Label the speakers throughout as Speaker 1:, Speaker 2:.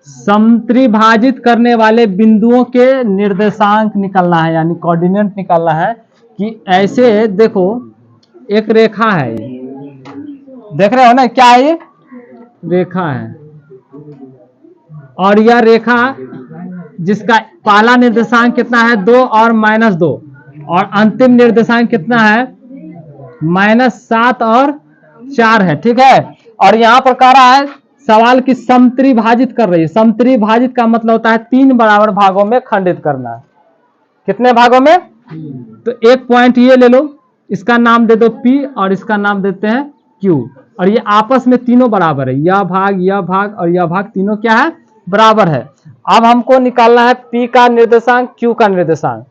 Speaker 1: समत्रिभाजित करने वाले बिंदुओं के निर्देशांक निकालना है, यानी कोऑर्डिनेट निकालना है। कि ऐसे देखो एक रेखा है, देख रहे हो ना, क्या है ये? रेखा है। और यह रेखा जिसका पहला निर्देशांक कितना है 2 और -2, और अंतिम निर्देशांक कितना है -7 और 4 है। ठीक है। और यहां पर कह रहा है सवाल की समत्रिभाजित कर रही है। समत्रिभाजित का मतलब होता है 3 बराबर भागों में खंडित करना। कितने भागों में? तो एक पॉइंट ये ले लो, इसका नाम दे दो P और इसका नाम देते हैं Q, और ये आपस में तीनों बराबर है। यह भाग और यह भाग तीनों क्या है? बराबर है। अब हमको निकालना है P का निर्देशांक, Q का निर्देशांक।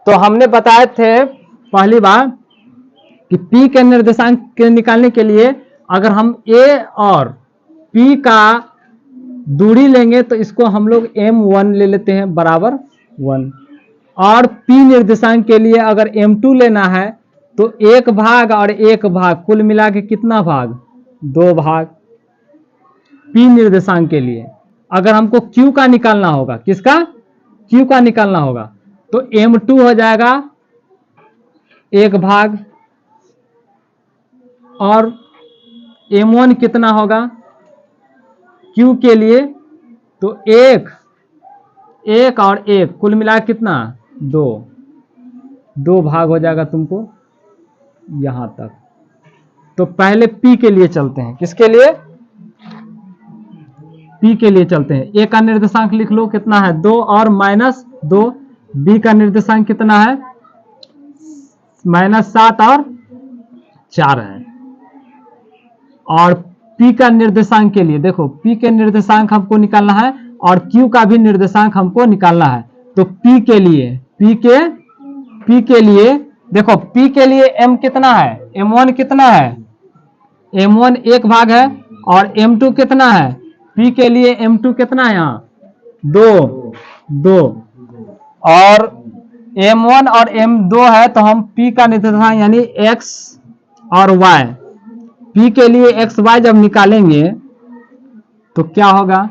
Speaker 1: तो हमने बताए थे पहली बार कि P के निर्देशांक के निकालने के लिए अगर हम A और P का दूरी लेंगे तो इसको हम लोग M1 ले लेते हैं बराबर 1, और P निर्देशांक के लिए अगर M2 लेना है तो 1 भाग और 1 भाग कुल मिला के कितना भाग? 2 भाग P निर्देशांक के लिए। अगर हमको Q का निकालना होगा, किसका? Q का निकालना होगा, तो M2 हो जाएगा 1 भाग, और M1 कितना होगा Q के लिए? तो 1 और 1 कुल मिला कितना? 2 भाग हो जाएगा तुमको यहां तक। तो पहले P के लिए चलते हैं। किसके लिए? P के लिए चलते हैं। A का निर्देशांक लिख लो, कितना है? 2 और -2। B का निर्देशांक कितना है? -7 और 4 है। और P का निर्देशांक के लिए देखो, P के निर्देशांक हमको निकालना है और Q का भी निर्देशांक हमको निकालना है। तो P के लिए देखो, P के लिए M कितना है? M1 कितना है? M1 1 भाग है, और M2 कितना है? P के लिए M2 कितना है यहाँ? 2। और M1 और M2 है, तो हम P का निर्देशांक यानी X और Y, P के लिए XY जब निकालेंगे तो क्या होगा?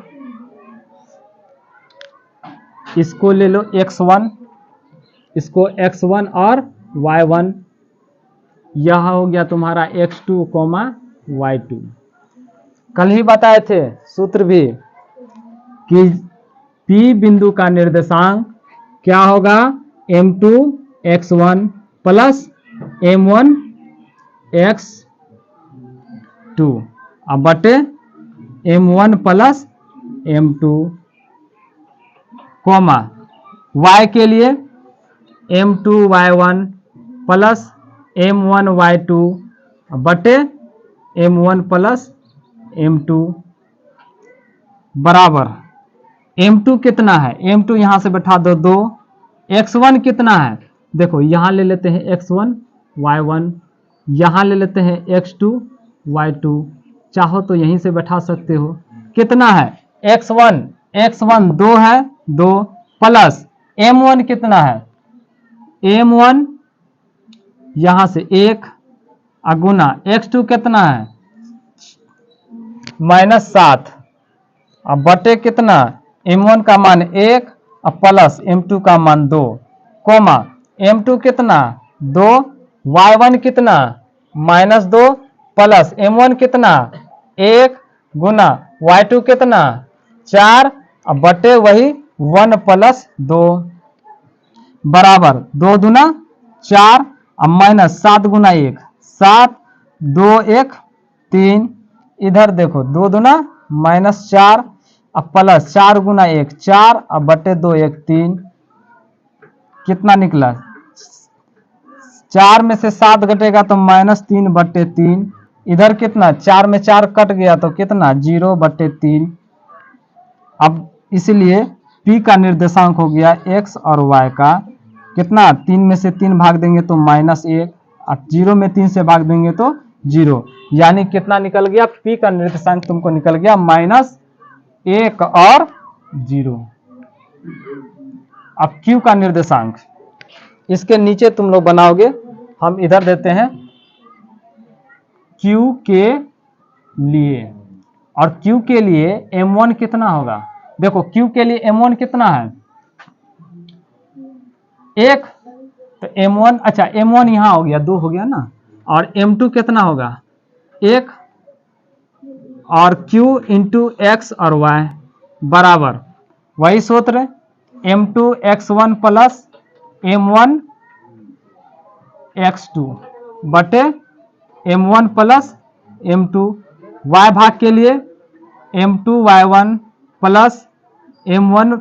Speaker 1: इसको ले लो X1, इसको X1 और Y1, यह हो गया तुम्हारा X2, Y2। कल ही बताए थे सूत्र भी कि P बिंदु का निर्देशांक क्या होगा? M2 X1 plus M1 X2 अब बटे M1 प्लस M2, Y के लिए M2 Y1 plus M1 Y2 बटे M1 प्लस M2 बराबर M2 कितना है? M2 यहां से बैठा दो 2। X1 कितना है? देखो यहां ले लेते हैं X1 Y1, यहां ले लेते हैं X2 Y2, चाहो तो यहीं से बैठा सकते हो। कितना है? X1 2 है, 2 प्लस M1 कितना है? M1 यहां से 1 गुना X2 कितना है? -7 अब बटे कितना? M1 का मान 1 प्लस M2 का मान 2, M2 कितना? 2, Y1 कितना? -2 प्लस M1 कितना? 1 गुना Y2 कितना? 4 अब बटे वही 1 प्लस 2 बराबर 2 दूना 4 अब -7 गुना 1 7, 2 1 3, इधर देखो 2 दूना -4 अब प्लस 4 गुना 1 4 अब बटे 2 1 3, कितना निकला? 4 में से 7 घटेगा तो -3 बटे 3, इधर कितना? 4 में 4 कट गया तो कितना? 0 बटे 3। अब इसलिए P का निर्देशांक हो गया X और Y का कितना? 3 में से 3 भाग देंगे तो -1, अब 0 में 3 से भाग देंगे तो 0, यानी कितना निकल गया? P का निर्देशांक तुमको निकल गया -1 और 0। अब Q का निर्देशांक इसके नीचे तुम लोग बनाओगे, हम इधर देते हैं Q के लिए, और Q के लिए M1 कितना होगा? देखो Q के लिए M1 कितना है 1, तो M1 अच्छा M1 यहाँ हो गया 2 हो गया ना, और M2 कितना होगा 1, और Q इंटू एक्स और Y बराबर वही सूत्र M2 x1 plus M1 x2 बटे M1 प्लस M2, Y भाग के लिए M2 y1 plus M1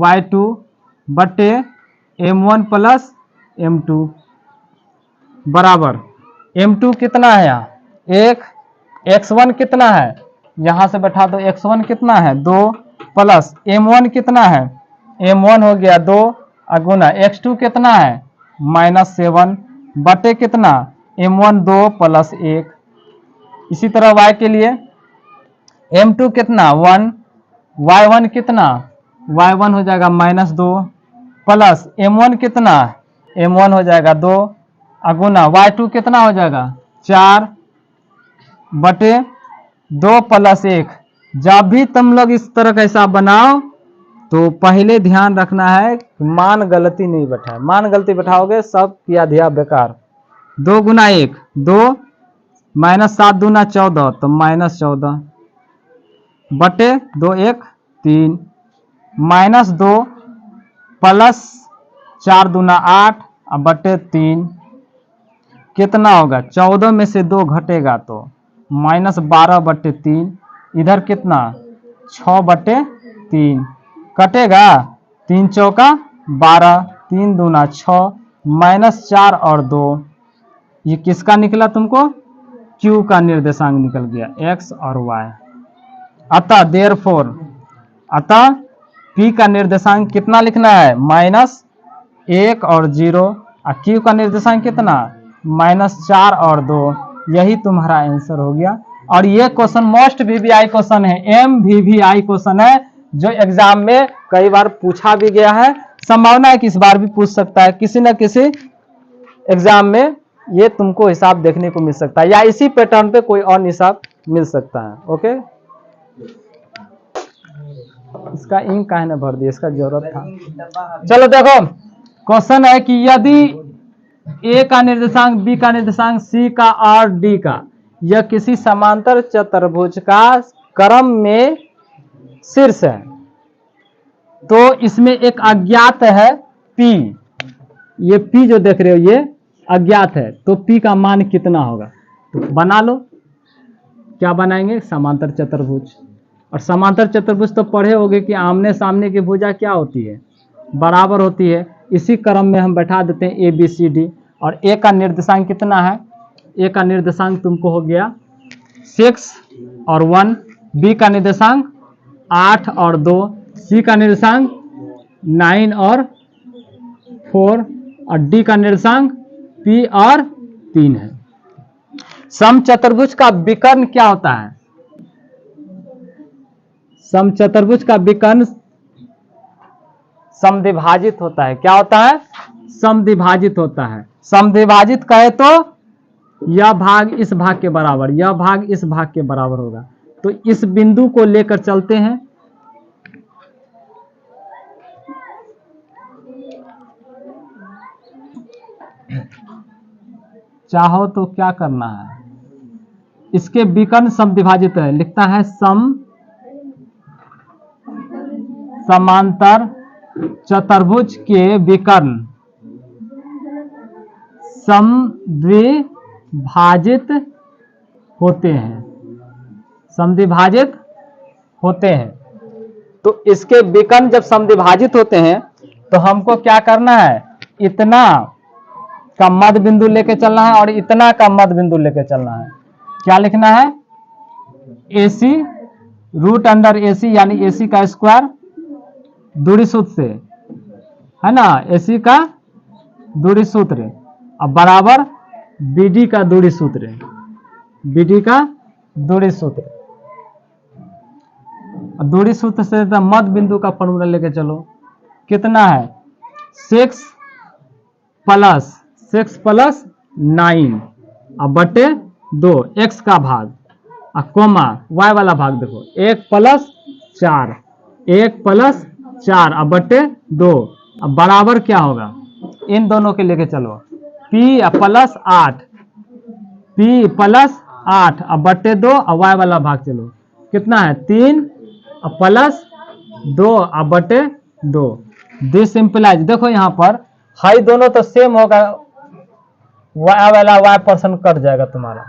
Speaker 1: y2 बटे M1 प्लस M2 बराबर M2 कितना है यहाँ 1, x1 कितना है यहाँ से बैठा दो, x1 कितना है 2 प्लस M1 कितना है M1 हो गया 2 अगुना x2 कितना है -7 बटे कितना M1 2 प्लस 1। इसी तरह y के लिए M2 कितना 1, y1 कितना y1 हो जाएगा -2 प्लस M1 कितना M1 हो जाएगा 2 अगुना y2 कितना हो जाएगा 4 बटे 2 प्लस 1। जब भी तुम लोग इस तरह का हिसाब बनाओ तो पहले ध्यान रखना है मान गलती नहीं बैठा, मान गलती बैठाओगे सब किया धिया बेकार। 2 गुना 1 2 -7 दूना 14 तो -14 बटे 2 1 3 -2 प्लस 4 दूना 8 और बटे 3 कितना होगा 14 में से 2 घटेगा तो -12 बटे 3, इधर कितना 6 बटे 3 कटेगा 3 चौका 12 3 दूना 6 -4 और 2, ये किसका निकला तुमको Q का निर्देशांक निकल गया x और y। अतः देयरफॉर अतः P का निर्देशांक कितना लिखना है -1 और 0, और Q का निर्देशांक कितना -4 और 2। यही तुम्हारा आंसर हो गया। और ये क्वेश्चन मोस्ट वीवीआई क्वेश्चन है, MVVI क्वेश्चन है जो एग्जाम में कई बार पूछा भी गया है, संभावना है कि इस बार भी पूछ सकता है, किसी न किसी एग्जाम में ये तुमको हिसाब देखने को मिल सकता है, या इसी पैटर्न पे कोई और हिसाब मिल सकता है। ओके, इसका इंक काहे ना भर दिया, इसका जरूरत था। चलो देखो क्वेश्चन है कि यदि ए का निर्देशांक, बी का निर्देशांक, सी का और डी का यह किसी समांतर चतुर्भुज का क्रम में शीर्ष है, तो इसमें एक अज्ञात है P, ये P जो देख रहे हो ये अज्ञात है, तो P का मान कितना होगा। तो बना लो, क्या बनाएंगे समांतर चतुर्भुज। और समांतर चतुर्भुज तो पढ़े होगे कि आमने सामने की भुजा क्या होती है बराबर होती है। इसी क्रम में हम बैठा देते हैं ABCD। और ए का निर्देशांक कितना है, ए का निर्देशांक तुमको हो गया 6 और 1, बी का निर्देशांक 8 और 2, सी का निर्देशांक 9 और 4, और डी का निर्देशांक P और 3 है। समचतुर्भुज का विकर्ण क्या होता है, समचतुर्भुज का विकर्ण समद्विभाजित होता है। क्या होता है, समद्विभाजित होता है। समद्विभाजित कहे तो यह भाग इस भाग के बराबर, यह भाग इस भाग के बराबर होगा। तो इस बिंदु को लेकर चलते हैं, चाहो तो क्या करना है, इसके विकर्ण समद्विभाजित है, लिखता है समांतर चतुर्भुज के विकर्ण समद्विभाजित होते हैं, समद्विभाजित होते हैं। तो इसके विकर्ण जब समद्विभाजित होते हैं तो हमको क्या करना है, इतना का मध्य बिंदु लेके चलना है और इतना का मध्य बिंदु लेके चलना है। क्या लिखना है, AC √AC यानी AC का स्क्वायर दूरी सूत्र से, है ना, AC का दूरी सूत्र अब बराबर BD का दूरी सूत्र, BD का दूरी सूत्र। दूरी सूत्र से मध्य बिंदु का फॉर्मूला लेके चलो, कितना है 6 प्लस 9 अब बटे 2, x का भाग कोमा y वाला भाग देखो 1 प्लस 4 1 प्लस 4 अब बटे 2 अब बराबर क्या होगा, इन दोनों के लेके चलो, p प्लस 8 p प्लस 8 अब बटे 2 अब y वाला भाग चलो, कितना है 3 प्लस 2 अब बटे 2। दिस सिंपलाइज, देखो यहाँ पर हाई दोनों तो सेम होगा, y वाला y परसेंट कट जाएगा तुम्हारा,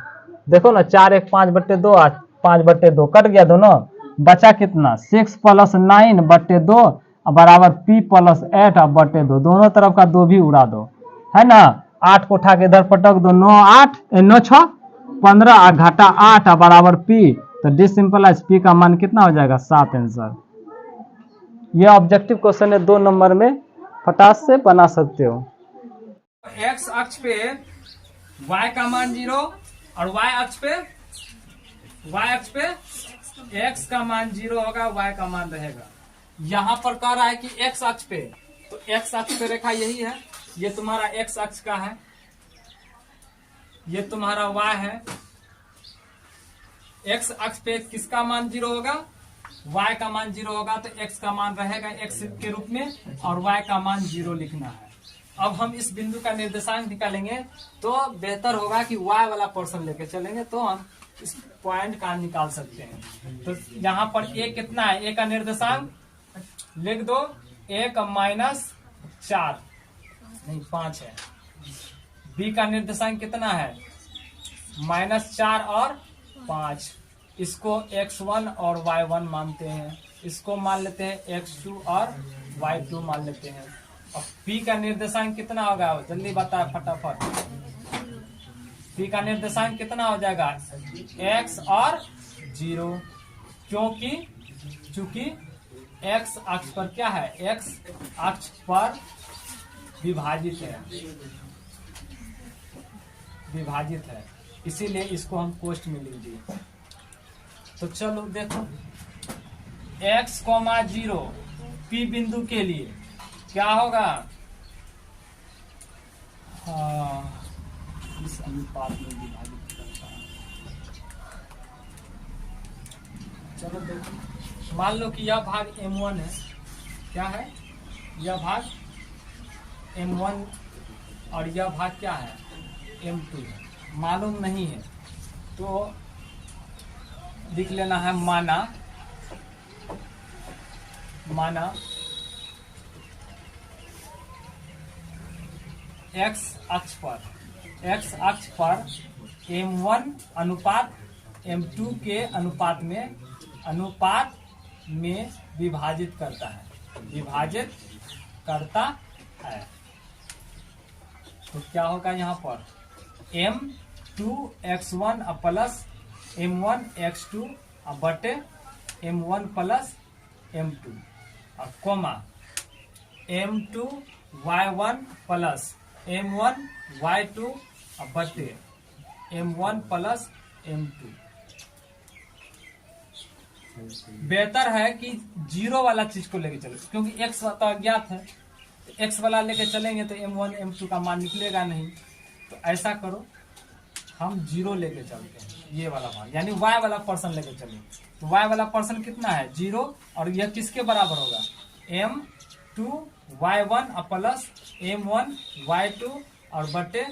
Speaker 1: देखो ना 4 1 5 बटे 2 5 बटे 2 कट गया दोनों, बचा कितना 6 प्लस 9 बटे 2 बराबर p प्लस 8 अब बटे 2, दोनों तरफ का 2 भी उड़ा दो, है ना। 8 को उठा के इधर पटक दो, 9 8 9 6 15 घटा 8 बराबर p, तो डिस सिंपलाइज p का मान कितना हो जाएगा 7 आंसर। ये ऑब्जेक्टिव क्वेश्चन है, 2 नंबर में फटाक से बना सकते हो।
Speaker 2: एक्स अक्ष पे y का मान 0 और y अक्ष पे x का मान 0 होगा, y का मान रहेगा। यहाँ पर कह रहा है कि x अक्ष पे, तो x अक्ष पे रेखा यही है, ये तुम्हारा x अक्ष का है, ये तुम्हारा y है। x अक्ष पे किसका मान 0 होगा, y का मान 0 होगा, तो x का मान रहेगा x के रूप में और y का मान 0 लिखना है। अब हम इस बिंदु का निर्देशांक निकालेंगे तो बेहतर होगा कि y वाला पोर्शन लेके चलेंगे, तो हम इस पॉइंट का निकाल सकते हैं। तो यहाँ पर a कितना है, a का निर्देशांक लिख दो, 1 माइनस 4 नहीं 5 है। b का निर्देशांक कितना है, -4 और 5, इसको x1 और y1 मानते हैं, इसको मान लेते हैं x2 और y2 मान लेते हैं। अब p का निर्देशांक कितना होगा, जल्दी बता फटाफट, p का निर्देशांक कितना हो जाएगा x और 0, चूंकि x अक्ष पर क्या है, x अक्ष पर विभाजित है, इसीलिए इसको हम कोष्ठ में लिख दिए। तो चलो देखो x, 0 p बिंदु के लिए क्या होगा, इस अनुपात में विभाजित करता है। चलो देखो, मान लो कि यह भाग m1 है, क्या है, यह भाग m1 और यह भाग क्या है m2 है, मालूम नहीं है तो लिख लेना है माना x अक्ष पर m1 अनुपात m2 के अनुपात में विभाजित करता है, तो क्या होगा यहाँ पर m2x1 प्लस m1x2 बटे m1 प्लस m2 और कोमा m2y1 प्लस m1y2 बटे m1 प्लस m2। बेहतर है कि 0 वाला चीज को लेके चलो, क्योंकि x तो अज्ञात है, x वाला लेके चलेंगे तो m1 m2 का मान निकलेगा नहीं। तो ऐसा करो, हम 0 लेके चलते हैं, ये वाला भाग यानी y वाला पर्सन लेके चलेंगे। तो y वाला पर्सन कितना है 0, और यह किसके बराबर होगा m2y1 प्लस m1y2 और बटे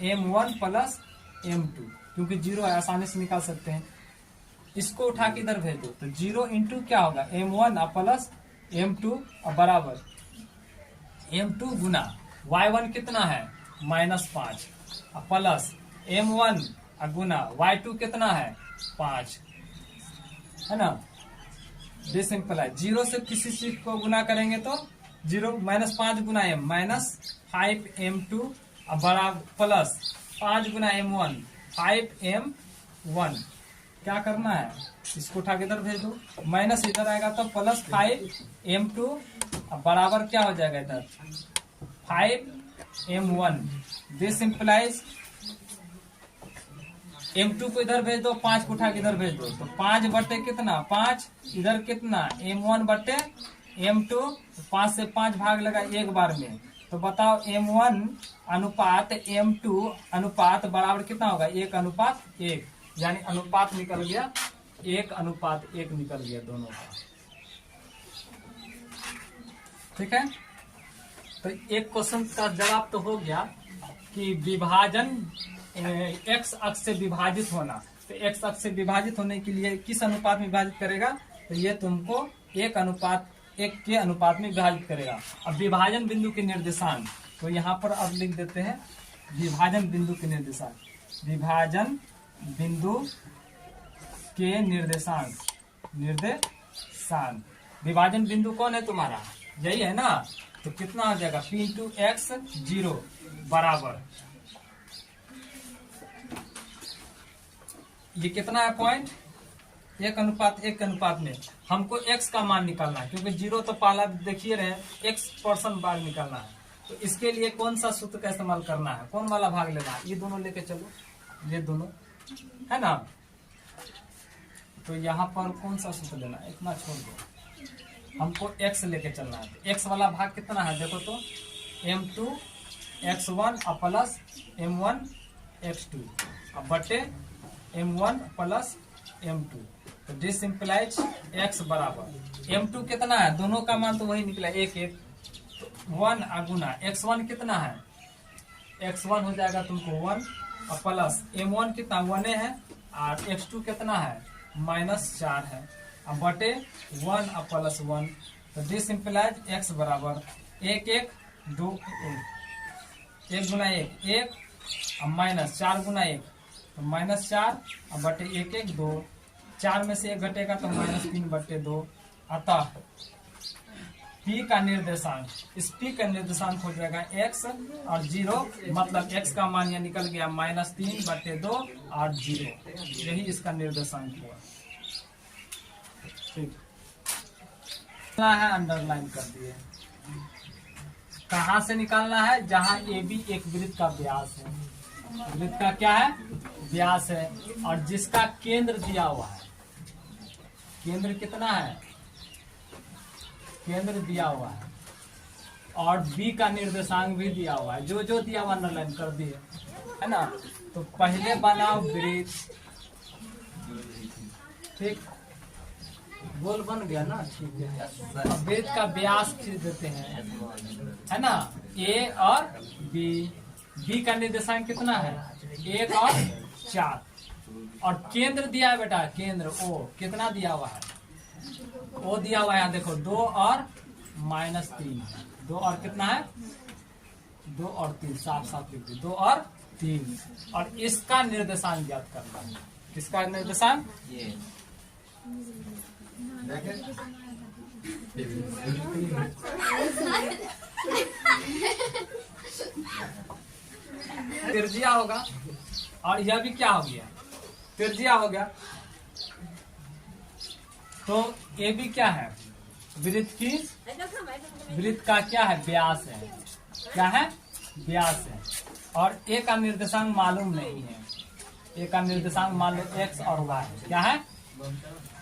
Speaker 2: m1 प्लस m2, क्योंकि 0 है आसानी से निकाल सकते हैं। इसको उठा के इधर भेज दो, तो 0 इंटू क्या होगा m1 प्लस m2 और बराबर m2 गुना y1 कितना है -5 प्लस m1 गुना y2 कितना है 5, है ना। दिस सिंपल है, 0 से किसी चीज को गुना करेंगे तो 0 -5 गुना m -5 m2 बराबर प्लस 5 गुना m1 5m1। क्या करना है, इसको उठा के इधर भेज दो, माइनस इधर आएगा तो प्लस 5m2 बराबर क्या हो जाएगा इधर 5m1। दिस सिंपलाइज m2 को इधर भेज दो, 5 को उठा के इधर भेज दो, तो 5 बटे कितना 5, इधर कितना m1 बटे m2, 5 से 5 भाग लगा एक बार में, तो बताओ m1 अनुपात m2 अनुपात बराबर कितना होगा 1:1, यानी अनुपात निकल गया 1:1 निकल गया दोनों का। ठीक है। तो एक क्वेश्चन का जवाब तो हो गया कि विभाजन एक्स अक्ष से विभाजित होना। तो एक्स अक्ष से विभाजित होने के लिए किस अनुपात में विभाजित करेगा? तो ये तुमको 1:1 के अनुपात में विभाजित करेगा। अब विभाजन बिंदु के निर्देशांक, तो यहाँ पर अब लिख देते हैं विभाजन बिंदु के निर्देशांक। विभाजन बिंदु के निर्देशांक, विभाजन बिंदु कौन है तुम्हारा? यही है ना। तो कितना हो जाएगा? P इंटू एक्स 0 बराबर, ये कितना है पॉइंट? 1:1 के अनुपात में हमको x का मान निकालना है, क्योंकि 0 तो पहला देखिए रहे, x% भाग निकालना है। तो इसके लिए कौन सा सूत्र का इस्तेमाल करना है? कौन वाला भाग लेना है? ये दोनों लेके चलो, ये दोनों है ना। तो यहाँ पर कौन सा सूत्र लेना है? इतना छोड़ दो, हमको x लेके चलना है। तो x वाला भाग कितना है देखो तो, m2 x1 plus m1 x2 अब बटे m1 प्लस m2। तो दिस इम्प्लाइज x बराबर m2 कितना है? दोनों का मान तो वही निकला 1 1 गुना x1 कितना है? x1 हो जाएगा तुमको 1 और प्लस m1 कितना 1 है और x2 कितना है? -4 है। अब बटे 1 और प्लस 1। तो दिस इम्प्लाइज x बराबर 1 2 1 गुना 1 और -4 गुना 1 तो -4 और बटे 1 2। 4 में से 1 घटेगा तो -3 बटे 2। अतः P का निर्देशांक, इस P का निर्देशांक हो जाएगा x और 0, मतलब x का मान यह निकल गया -3 बटे 2 और 0। यही इसका निर्देशांक हुआ। ठीक है, अंडरलाइन कर दिए। कहाँ से निकालना है? जहाँ AB एक वृत्त का व्यास है। वृत्त का क्या है? व्यास है, और जिसका केंद्र दिया हुआ है। केंद्र कितना है? केंद्र दिया हुआ है, और B का निर्देशांक भी दिया हुआ है। जो जो दिया हुआ अंडरलाइन कर दिए, है ना। तो पहले बनाओ वृत्त, ठीक, गोल बन गया ना, ठीक है। अब वृत्त का व्यास खींच देते हैं, है ना। A और B का निर्देशांक कितना है? 1 और 4, और केंद्र दिया है बेटा, केंद्र O कितना दिया हुआ है? O दिया हुआ है यहाँ देखो 2 और -3, 2 और कितना है? 2 और 3, साफ साफ लिख दो, 2 और 3। और इसका निर्देशांक ज्ञात करना है। किसका निर्देशांक? ये त्रिज्या होगा, और यह भी क्या हो गया? त्रिज्या हो गया। तो ये भी क्या है? वृत्त की, वृत्त का क्या है? व्यास है। क्या है? व्यास है। और A का निर्देशांक मालूम नहीं है। A का निर्देशांक मान लो x और y, क्या है?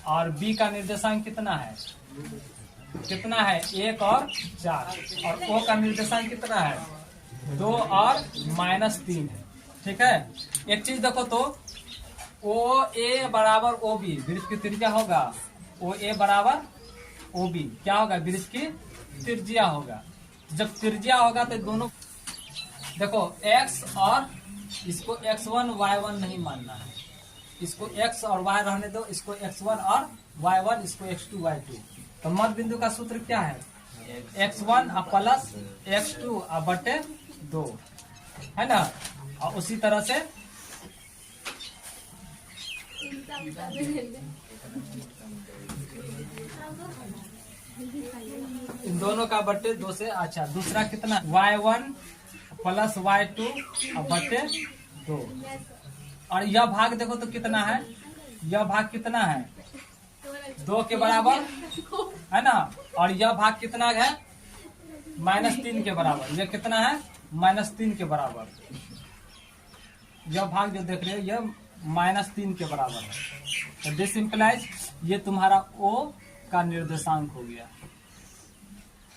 Speaker 2: और B का निर्देशांक कितना है? कितना है? 1 और 4, और O का निर्देशांक कितना है? 2 और -3 है। ठीक है। एक चीज देखो तो, OA बराबर OB, वृत्त की त्रिज्या होगा। OA बराबर OB क्या होगा? वृत्त की त्रिज्या होगा। जब त्रिज्या होगा तो दोनों देखो, x और इसको x1 y1 नहीं मानना है, इसको x और y रहने दो, इसको x1 और y1, इसको x2 y2। तो मध्य बिंदु का सूत्र क्या है? x1 प्लस x2 बटे 2, है ना। और उसी तरह से इन दोनों का बटे 2 से। अच्छा, दूसरा कितना? y1 प्लस y2 बटे 2। और यह भाग देखो तो कितना है? यह भाग कितना है? 2 के बराबर, है ना। और यह भाग कितना है? -3 के बराबर। यह कितना है? -3 के बराबर। यह भाग जो देख रहे हो यह -3 के बराबर है। तो दिस इम्प्लाइज ये तुम्हारा O का निर्देशांक हो गया।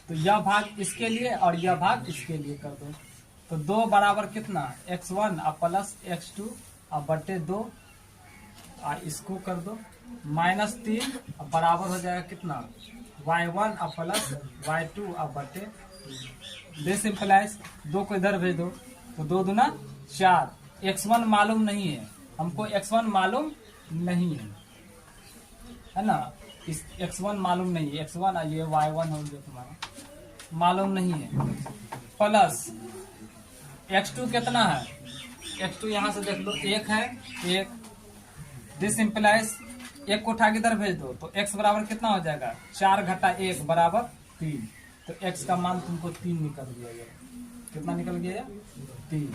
Speaker 2: तो यह भाग इसके लिए और यह भाग इसके लिए कर दो। तो 2 बराबर कितना? x1 प्लस x2 बटे 2, और इसको कर दो -3 बराबर हो जाएगा कितना? y1 अब प्लस y2 अब बटे। दिस इम्प्लाइज 2 को इधर भेज दो तो 2 दूना 4। x1 मालूम नहीं है हमको, x1 मालूम नहीं है ना, इस x1 मालूम नहीं है, x1 ये y1 हो गया तुम्हारा मालूम नहीं है, प्लस x2 कितना है, x2 यहाँ से देख लो 1 है 1। दिस इम्प्लाइज 1 को उठा के इधर भेज दो तो x बराबर कितना हो जाएगा 4 घटा 1 बराबर 3। तो x का मान तुमको 3 निकल गया, ये कितना निकल गया 3,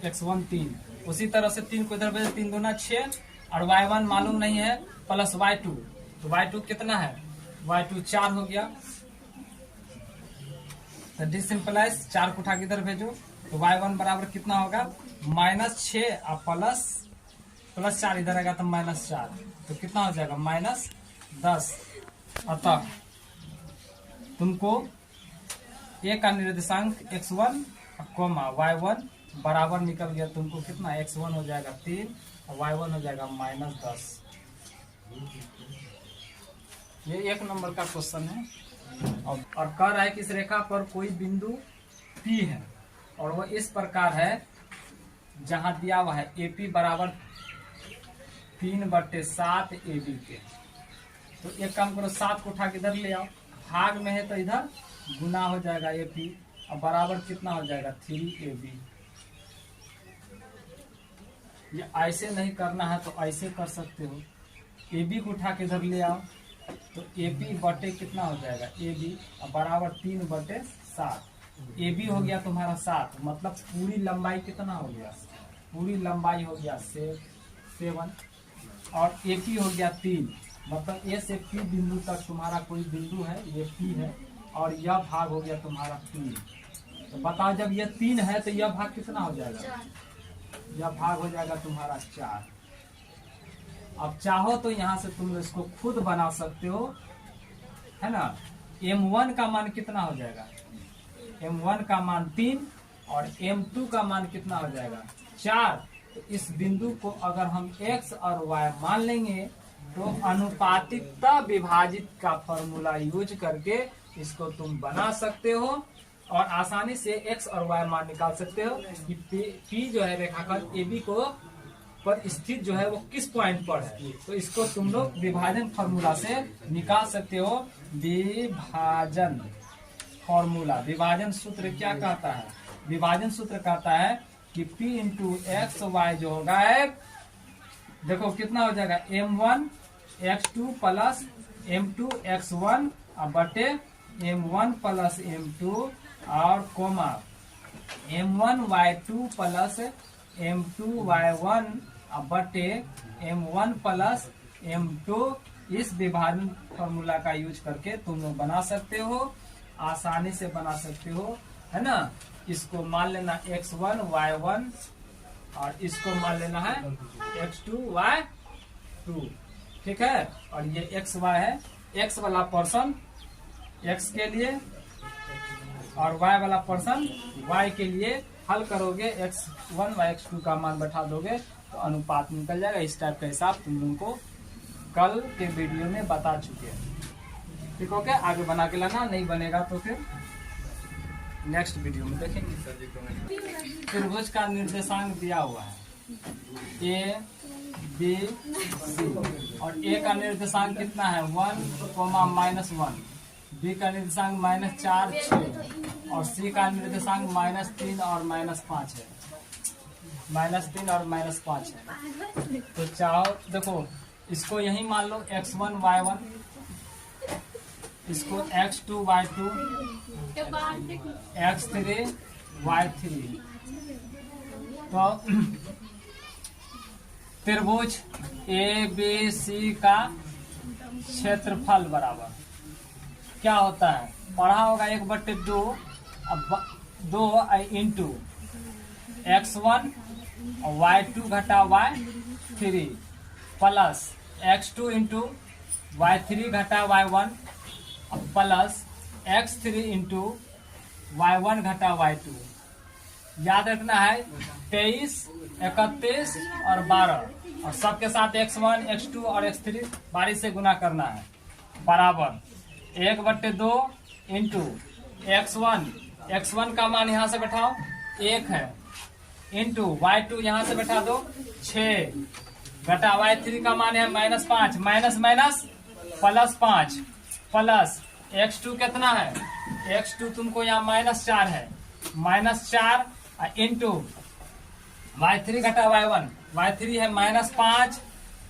Speaker 2: x1 3। उसी तरह से 3 को इधर भेज 3 दूना 6 और y1 मालूम नहीं है प्लस y2। तो y2 कितना है, y2 4 हो गया। तो दिस इम्प्लाइज 4 को उठा के इधर भेजो तो y1 बराबर कितना होगा -6 और प्लस 4 इधर आएगा तो -4। तो कितना हो जाएगा -10। अतः तुमको a का निर्देशांक x1 कोमा y1 बराबर निकल गया, तुमको कितना x1 हो जाएगा 3 और y1 हो जाएगा -10। ये 1 नंबर का क्वेश्चन है। और कह रहा है कि इस रेखा पर कोई बिंदु P है और वो इस प्रकार है जहां दिया हुआ है AP बराबर 3/7 AB के। तो एक काम करो 7 को उठा के इधर ले आओ, भाग में है तो इधर गुना हो जाएगा AP और बराबर कितना हो जाएगा 3AB। ये ऐसे नहीं करना है तो ऐसे कर सकते हो, AB को उठा के इधर ले आओ तो AP बटे कितना हो जाएगा AB और बराबर 3/7। AB हो गया तुम्हारा 7, मतलब पूरी लंबाई कितना हो गया, पूरी लंबाई हो गया 7 और AP हो गया 3, मतलब A से P बिंदु तक तुम्हारा कोई बिंदु है, ये P है और यह भाग हो गया तुम्हारा 3। तो बताओ जब ये 3 है तो यह भाग कितना हो जाएगा, यह भाग हो जाएगा तुम्हारा 4। अब चाहो तो यहाँ से तुम इसको खुद बना सकते हो, है ना। M1 का मान कितना हो जाएगा, M1 का मान 3 और M2 का मान कितना हो जाएगा 4। तो इस बिंदु को अगर हम x और y मान लेंगे तो अनुपातिकता विभाजित का फॉर्मूला यूज करके इसको तुम बना सकते हो और आसानी से x और y मान निकाल सकते हो कि P जो है रेखाखंड AB को पर स्थित जो है वो किस पॉइंट पर है। तो इसको तुम लोग विभाजन फॉर्मूला से निकाल सकते हो। विभाजन फॉर्मूला, विभाजन सूत्र क्या कहता है, विभाजन सूत्र कहता है कि P इंटू एक्स वाई जो होगा है, देखो कितना हो जाएगा M1 x2 plus M2 x1 बटे M1 प्लस M2 और coma M1 y2 plus M2 y1 बटे M1 प्लस M2। इस विभाजन फॉर्मूला का यूज करके तुम लोग बना सकते हो, आसानी से बना सकते हो, है ना। इसको मान लेना x1 y1 और इसको मान लेना है x2 y2, ठीक है। और ये xy है, x वाला पर्सन x के लिए और y वाला पर्सन y के लिए। हल करोगे x1 व x2 का मान बैठा दोगे तो अनुपात निकल जाएगा। इस टाइप का हिसाब तुम लोगों को कल के वीडियो में बता चुके हैं, ठीक हो क्या। आगे बना के लाना, नहीं बनेगा तो फिर नेक्स्ट वीडियो में देखेंगे। त्रिभुज का निर्देशांक दिया हुआ है A B C और A का निर्देशांक कितना है 1, B का निर्देशांक -4 6 और C का निर्देशांक -3 और -5 है, -3 और -5 है। तो चाहो देखो इसको यही मान लो x1 y1, इसको x2 y2, x3 y3। तो त्रिभुज ABC का क्षेत्रफल बराबर क्या होता है, पढ़ा होगा 1/2 अब 2 इंटू x1 और y2 घटा y3 plus x2 into y3 घटा y1 plus x3 into y1 घटा y2। याद रखना है 23, 31 और 12 और सबके साथ x1, x2 और x3 बारी से गुना करना है बराबर 1/2 इंटू x1 का मान यहाँ से बैठाओ 1 है, इंटू y2 यहाँ से बैठा दो 6 घटा y3 का मान है -5 माइनस माइनस +5 प्लस x2 कितना है, x2 तुमको यहाँ -4 है, -4 इंटू y3 घटा y3 है -5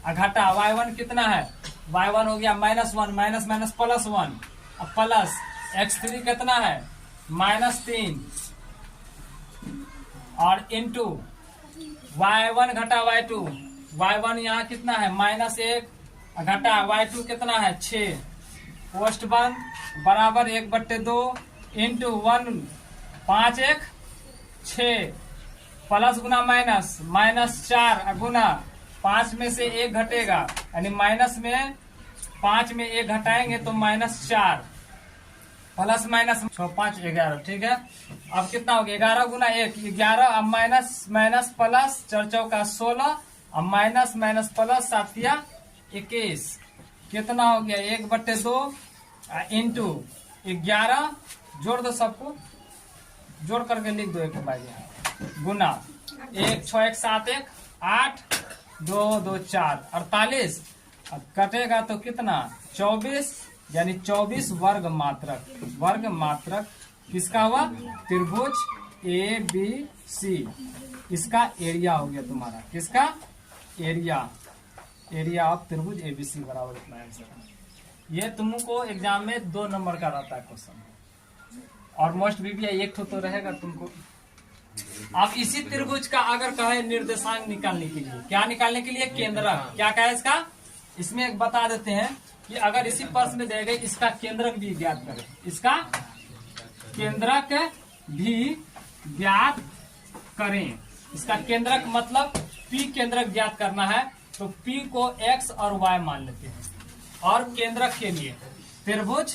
Speaker 2: घटा y1 कितना है, y1 हो गया -1 माइनस माइनस +1 प्लस x3 कितना है -3 और इंटू y1 घटा y1 यहाँ कितना है -1 घटा y2 कितना है 6 पोस्ट बंद बराबर 1/2 इंटू 1 5 1 6 प्लस गुना -4 गुना 5 में से 1 घटेगा यानी माइनस में 5 में 1 घटाएंगे तो -4 प्लस माइनस 5 11 ठीक है। अब कितना हो गया 11 गुना 1 11 अब माइनस प्लस 4 चौका 16 अब माइनस प्लस 7 21 कितना हो गया 1/2 इंटू 11 जोड़ दो सबको जोड़ करके लिख दो एक बार गुना 1 6 1 7 1 8 2 2 4 48 अब कटेगा तो कितना 24 यानी 24 वर्ग मात्रक किसका हुआ त्रिभुज ABC इसका एरिया हो गया तुम्हारा, किसका एरिया ऑफ त्रिभुज ABC बराबर इतना आंसर। ये तुमको एग्जाम में 2 नंबर का रहता है क्वेश्चन और मोस्ट भी एक तो रहेगा तुमको। अब इसी त्रिभुज का अगर कहे निर्देशांक निकालने के लिए, क्या निकालने के लिए केंद्रक, क्या कहे इसका, इसमें एक बता देते हैं कि अगर इसी प्रश्न में देगा इसका केंद्रक भी ज्ञात करें, इसका केंद्रक भी ज्ञात करें। इसका केंद्रक मतलब P केंद्रक ज्ञात करना है तो P को x और y मान लेते हैं और केंद्रक के लिए त्रिभुज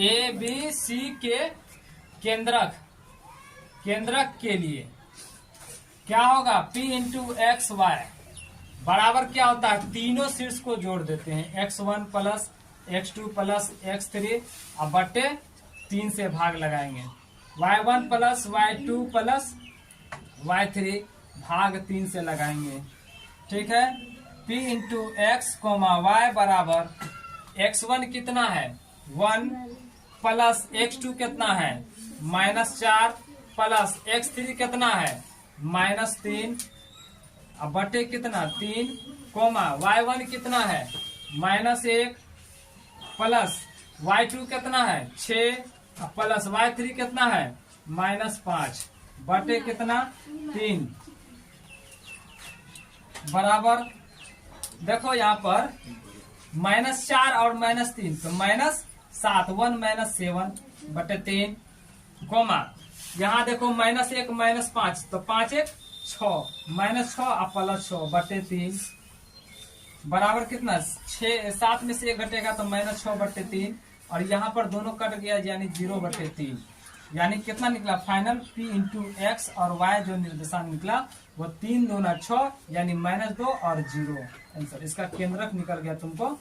Speaker 2: ABC के केंद्रक के लिए क्या होगा P इंटू एक्स वाई बराबर क्या होता है, तीनों शीर्ष को जोड़ देते हैं x1 plus x2 plus x3 अब बटे 3 से भाग लगाएंगे, y1 plus y2 plus y3 भाग 3 से लगाएंगे ठीक है। P into x comma y बराबर x1 कितना है 1 प्लस x2 कितना है -4 प्लस x3 कितना है -3 अब बटे कितना 3 कोमा y1 कितना है -1 प्लस y2 कितना है 6 प्लस y3 कितना है -5 बटे कितना 3 बराबर देखो यहाँ पर -4 और -3 तो -7 1 -7 बटे 3 कोमा यहाँ देखो -1 -5 तो 5 1 6 -6 और +6 बटे 3 बराबर कितना 6 7 में से 1 घटेगा तो -6 बटे 3 और यहाँ पर दोनों कट गया यानी 0 बटे 3 यानी कितना निकला फाइनल P इंटू एक्स और y जो निर्देशांक निकला वो 3 दूना 6 यानी -2 और 0 आंसर। इसका केंद्रक निकल गया तुमको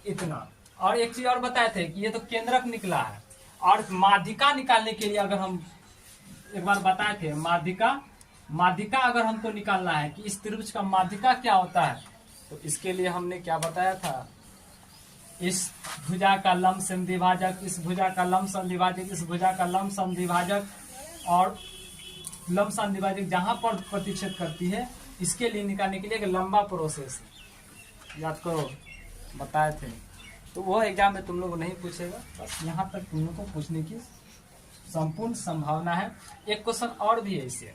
Speaker 2: इतना। और एक चीज और बताए थे कि ये तो केंद्रक निकला है और माध्यिका निकालने के लिए अगर हम एक बार बताए थे माध्यिका अगर हमको निकालना है कि इस त्रिभुज का माध्यिका क्या होता है तो इसके लिए हमने क्या बताया था, इस भुजा का लंब समद्विभाजक, इस भुजा का लंब समद्विभाजक, इस भुजा का लंब समद्विभाजक और लंब समद्विभाजक जहां पर प्रतिच्छेद करती है इसके लिए निकालने के लिए एक लंबा प्रोसेस याद करो बताए थे। तो वो एग्जाम में तुम लोग नहीं पूछेगा, बस यहाँ तक तुम लोग को पूछने की संपूर्ण संभावना है। एक क्वेश्चन और भी है इससे,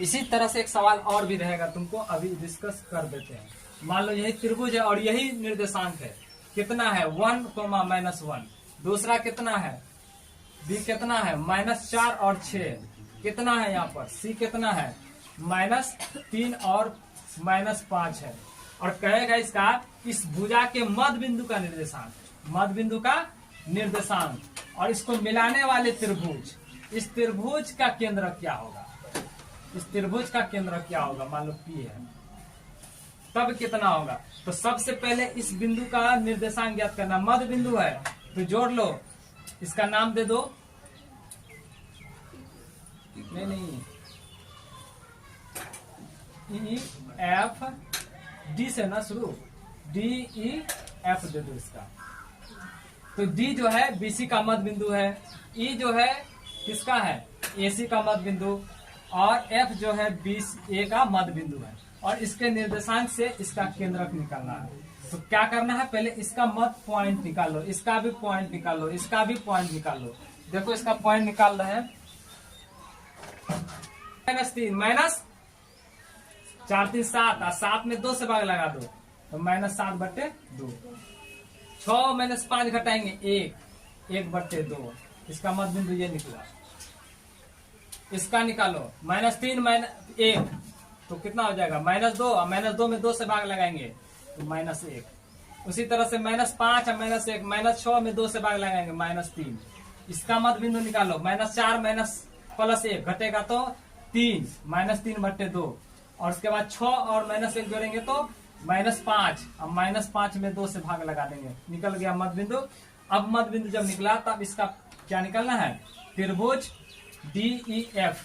Speaker 2: इसी तरह से एक सवाल और भी रहेगा, तुमको अभी डिस्कस कर देते हैं। मान लो यही त्रिभुज है और यही निर्देशांक है, कितना है 1, -1, दूसरा कितना है B कितना है -4 और 6 कितना है, यहाँ पर C कितना है -3 और -5 है और कहेगा इसका इस भुजा के मध्य बिंदु का निर्देशांक और इसको मिलाने वाले त्रिभुज, इस त्रिभुज का केंद्र क्या होगा, इस त्रिभुज का केंद्र क्या होगा, मान लो P है तब कितना होगा। तो सबसे पहले इस बिंदु का निर्देशांक ज्ञात करना, मध्य बिंदु है तो जोड़ लो, इसका नाम दे दो। नहीं, ई एफ डी से ना शुरू, डी ई एफ दे दो इसका। तो डी जो है बीसी का मध्य बिंदु है, ई जो है किसका है, एसी का मध्य बिंदु, और एफ जो है बीस ए का मध्य बिंदु है, और इसके निर्देशांक से इसका केंद्रक निकालना है। तो क्या करना है, पहले इसका मध्य पॉइंट निकालो, इसका भी पॉइंट निकालो, इसका भी पॉइंट निकालो। देखो इसका पॉइंट निकाल रहे हैं, -3 माइनस 4 3 7, और 7 में 2 से भाग लगा दो तो -7/2। 6 - 5 घटाएंगे 1/2, इसका मध्य बिंदु ये निकला। इसका निकालो, -3 - 1 तो कितना हो जाएगा, -2, और -2 में 2 से भाग लगाएंगे तो -1। उसी तरह से -5 और -1, -6 में 2 से भाग लगाएंगे -3। इसका मध्य बिंदु निकालो, -4 +1 घटेगा तो 3, -3/2, और उसके बाद 6 और -1 जोड़ेंगे तो -5, अब -5 में 2 से भाग लगा देंगे, निकल गया मध्य बिंदु। अब मध्य बिंदु जब निकला तब इसका क्या निकलना है, त्रिभुज DEF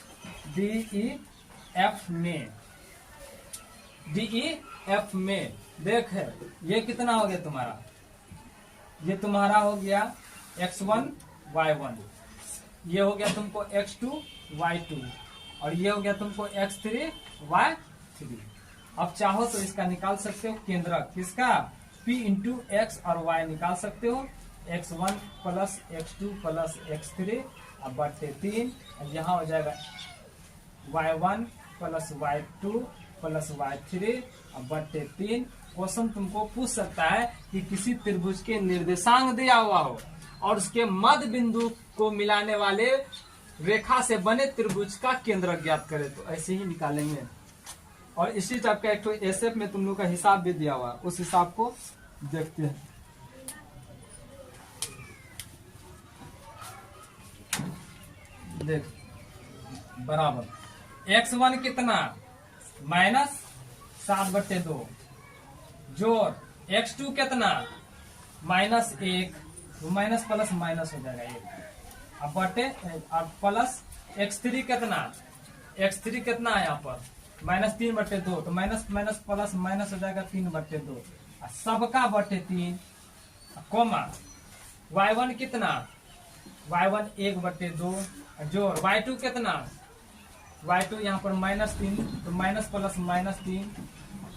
Speaker 2: में देख ये कितना हो गया तुम्हारा, ये तुम्हारा हो गया x1 y1, ये हो गया तुमको x2 y2, और ये हो गया तुमको x3 y3। अब चाहो तो इसका निकाल सकते हो केंद्रक, किसका, P × x और y निकाल सकते हो, x1 + x2 + x3 अब बटे 3, यहाँ हो जाएगा y1 + y2 + y3 अब बटे 3। क्वेश्चन तुमको पूछ सकता है कि किसी त्रिभुज के निर्देशांक दिया हुआ हो और उसके मध्य बिंदु को मिलाने वाले रेखा से बने त्रिभुज का केंद्र ज्ञात करे, तो ऐसे ही निकालेंगे। और इसी टाइप का एक तो एसएफ में तुम लोग का हिसाब भी दिया हुआ है, उस हिसाब को देखते हैं। देख बराबर x1 कितना, -7/2, जोड़ x2 कितना, -1, माइनस प्लस माइनस हो जाएगा 1, अब बटे अब प्लस x3 कितना, x3 कितना है यहाँ पर -3/2, तो माइनस माइनस प्लस माइनस हो जाएगा 3/2, सबका बटे 3, कोमा y1 कितना, y1 1/2, जोड़ y2 कितना, y2 यहाँ पर -3, तो minus plus -3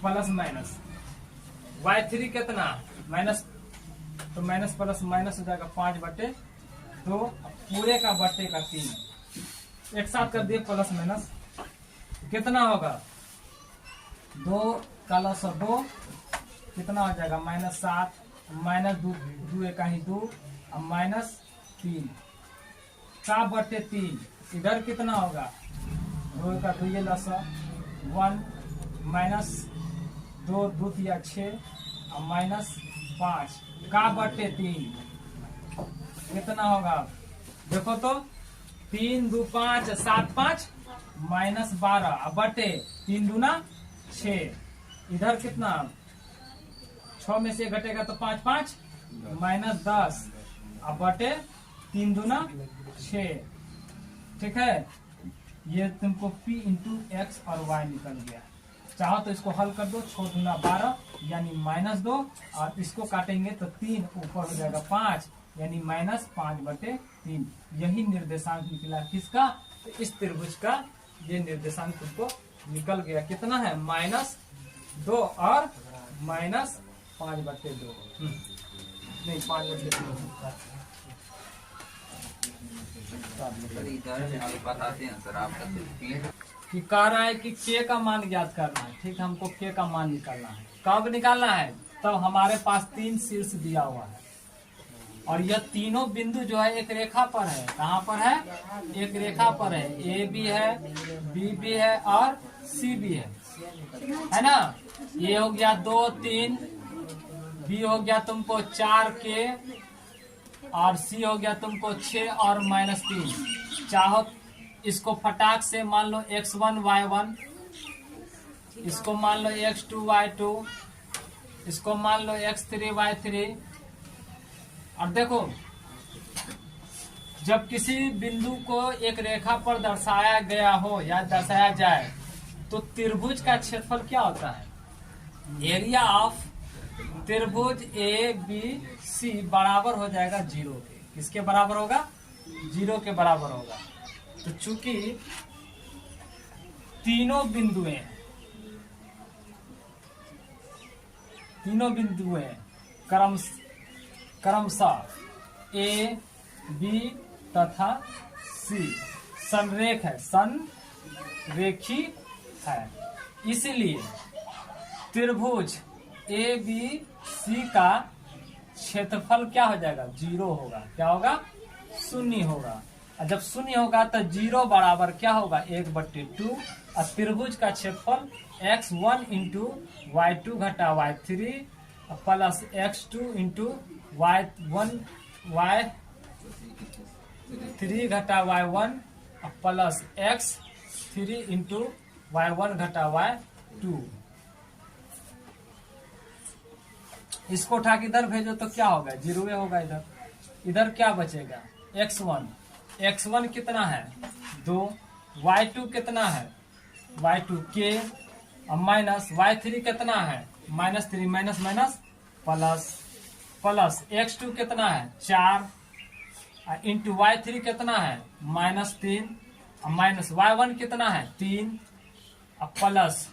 Speaker 2: plus minus, y3 कितना माइनस, तो माइनस प्लस माइनस हो जाएगा 5/2, पूरे का बटे का 3, एक साथ कर दिए प्लस माइनस, कितना होगा 2 + 2 कितना हो जाएगा -7, -2 का ही 2, अब -3 का बटे 3, इधर कितना होगा 2 का 2 लस 1 -2 2 या 6 अब -5 का बटे 3 कितना होगा, देखो तो 3 2 5 7 5 -12 अब बटे 3 दूना 6, इधर कितना 6 में से घटेगा तो 5 5 -10 अब बटे 3 दूना 6, ठीक है। ये तुमको P × x और y निकल गया। चाहो तो इसको हल कर दो, 6 दूना 12 यानी -2, और इसको काटेंगे तो 3 ऊपर हो जाएगा 5 यानी -5/3। यही निर्देशांक निकला किसका, तो इस त्रिभुज का ये निर्देशांक तुमको निकल गया, कितना है -2 और -5/2, नहीं 5/3
Speaker 3: बताते हैं सर, आप
Speaker 2: कि कह रहा है कि के का मान ज्ञात करना है, ठीक, हमको के का मान निकालना है। कब निकालना है, तब हमारे पास 3 शीर्ष दिया हुआ है और यह तीनों बिंदु जो है एक रेखा पर है। कहाँ पर है, एक रेखा पर है, ए भी है, बी भी है और सी भी है ना। ये हो गया 2 3, बी हो गया तुमको 4 के, और सी हो गया तुमको 6 और -3। चाहो इसको फटाक से मान लो x1 y1, इसको मान लो x2 y2, इसको मान लो x3 y3, और देखो जब किसी बिंदु को एक रेखा पर दर्शाया गया हो या दर्शाया जाए तो त्रिभुज का क्षेत्रफल क्या होता है? एरिया ऑफ त्रिभुज ए बी सी बराबर हो जाएगा 0 के। किसके बराबर होगा? 0 के बराबर होगा। तो चूंकि तीनों बिंदुएं क्रमशः ए बी तथा सी संरेखी है, इसलिए त्रिभुज ए बी सी का क्षेत्रफल क्या हो जाएगा? 0 होगा। क्या होगा? 0 होगा। और जब 0 होगा तो 0 बराबर क्या होगा? 1/2। और त्रिभुज का क्षेत्रफल x1 इंटू y2 घटा y3 plus x2 into y1 y3 घटा y1 plus x3 into y1 घटा y2। इसको उठा के इधर भेजो तो क्या होगा? 0 होगा। इधर क्या बचेगा? x1 कितना है? 2। y2 कितना है? y2 k माइनस y3 कितना है? -3 माइनस माइनस प्लस x2 कितना है? 4 इंटू y3 कितना है? -3 माइनस y1 कितना है? 3 प्लस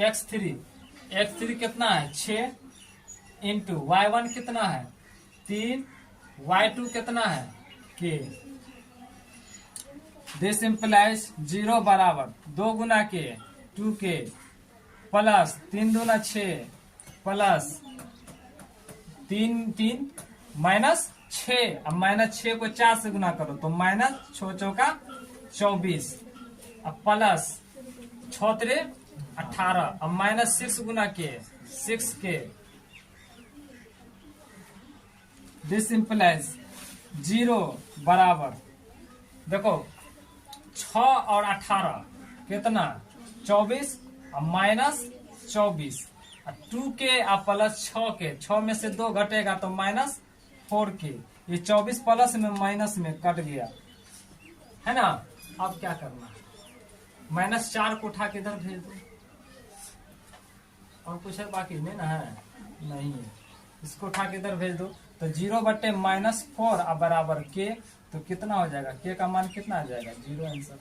Speaker 2: x3 कितना है? 6 इंटू y1 कितना है? 3 y2 कितना है? k। दिस इम्प्लाइज 0 बराबर 2 गुना के 2k प्लस 3 दूना 6 प्लस 3 माइनस 6। अब -6 को 4 से गुना करो तो -6 चौका 24 प्लस 6 3 18 अब -6 गुना के 6k। दिस इम्प्लाइज 0 बराबर देखो 6 और 18 कितना? 24 और -24 2k और प्लस 6k। 6 में से 2 घटेगा तो -4k। ये 24 प्लस में माइनस में कट गया है ना। अब क्या करना है? -4 को उठा के इधर भेज दो। और कुछ है बाकी में ना है? नहीं है। इसको उठा के इधर भेज दो तो 0/-4 और बराबर k। तो कितना हो जाएगा? k का मान कितना आ जाएगा? 0 आंसर।